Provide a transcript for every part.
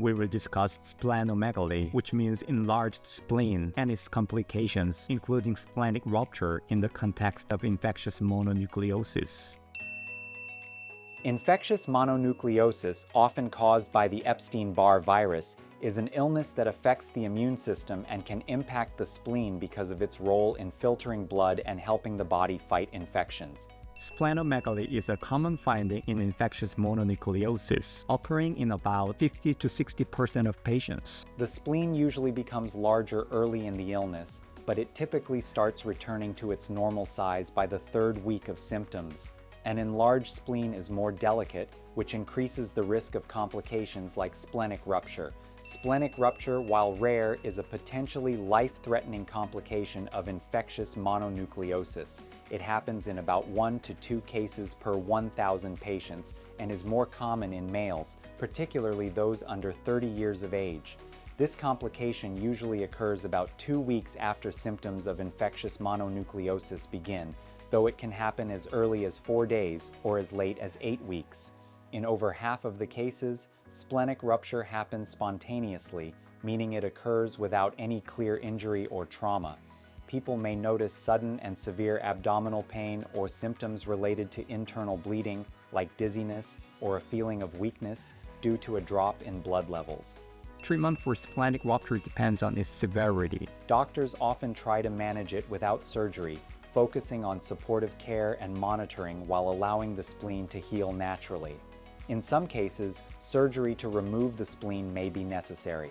we will discuss splenomegaly, which means enlarged spleen, and its complications, including splenic rupture in the context of infectious mononucleosis. Infectious mononucleosis, often caused by the Epstein-Barr virus, is an illness that affects the immune system and can impact the spleen because of its role in filtering blood and helping the body fight infections. Splenomegaly is a common finding in infectious mononucleosis, occurring in about 50 to 60% of patients. The spleen usually becomes larger early in the illness, but it typically starts returning to its normal size by the 3rd week of symptoms. An enlarged spleen is more delicate, which increases the risk of complications like splenic rupture. Splenic rupture, while rare, is a potentially life-threatening complication of infectious mononucleosis. It happens in about 1 to 2 cases per 1,000 patients and is more common in males, particularly those under 30 years of age. This complication usually occurs about 2 weeks after symptoms of infectious mononucleosis begin, though it can happen as early as 4 days or as late as 8 weeks. In over half of the cases, splenic rupture happens spontaneously, meaning it occurs without any clear injury or trauma. People may notice sudden and severe abdominal pain or symptoms related to internal bleeding, like dizziness or a feeling of weakness due to a drop in blood levels. Treatment for splenic rupture depends on its severity. Doctors often try to manage it without surgery, focusing on supportive care and monitoring while allowing the spleen to heal naturally. In some cases, surgery to remove the spleen may be necessary.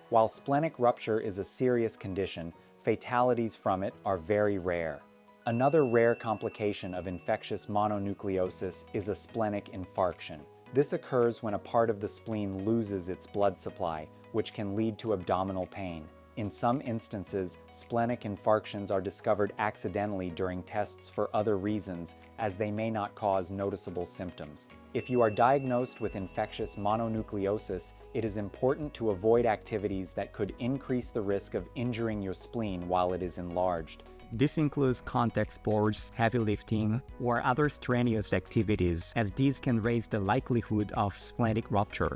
While splenic rupture is a serious condition, fatalities from it are very rare. Another rare complication of infectious mononucleosis is a splenic infarction. This occurs when a part of the spleen loses its blood supply, which can lead to abdominal pain. In some instances, splenic infarctions are discovered accidentally during tests for other reasons, as they may not cause noticeable symptoms. If you are diagnosed with infectious mononucleosis, it is important to avoid activities that could increase the risk of injuring your spleen while it is enlarged. This includes contact sports, heavy lifting, or other strenuous activities, as these can raise the likelihood of splenic rupture.